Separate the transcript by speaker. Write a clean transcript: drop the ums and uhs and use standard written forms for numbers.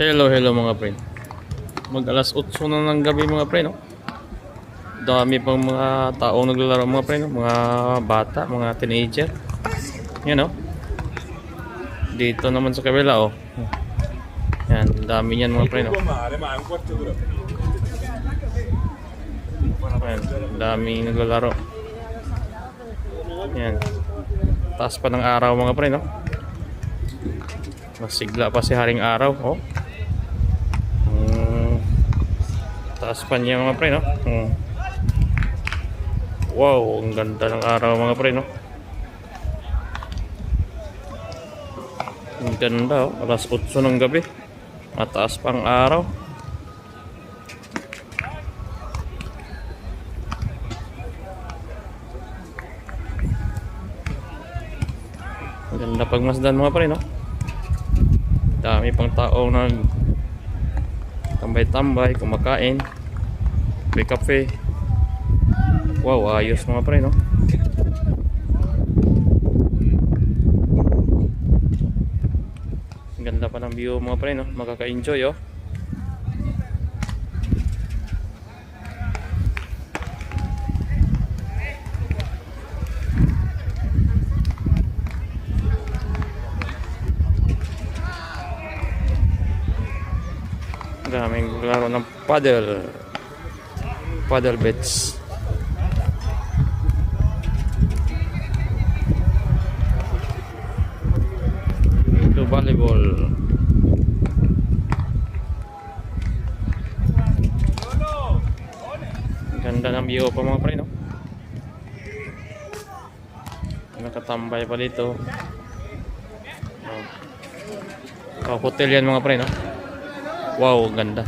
Speaker 1: Hello mga pre. Mag alas 8 na ng gabi mga pre, no? Dami pang mga taong naglalaro mga pre, no? Mga bata, mga teenager. Yan, no? Dito naman sa kabila, oh. Yan, dami niyan mga pre, no? Yan, dami naglalaro. Yan. Taas pa ng araw mga pre, no? Masigla pa si Haring Araw, oh. Taas pa niya mga pre, no? Wow, ang ganda ng araw mga pre, no? Ang ganda, oh. Alas 8 ng gabi. Mataas pa ang araw. Ang ganda pagmasdan mga pre, no? Dami pang taong nag tambay-tambay, kumakain, may kape. Wow, ayos mga pre, no? Ang ganda pa ng view mga pre, no? Makaka-enjoy, oh. Daming laro ng paddle beach. Ito volleyball. Ganda ng view pa mga pre, no? Nakatambay pa dito. Hotel yan mga pre, no? Wow, ganda.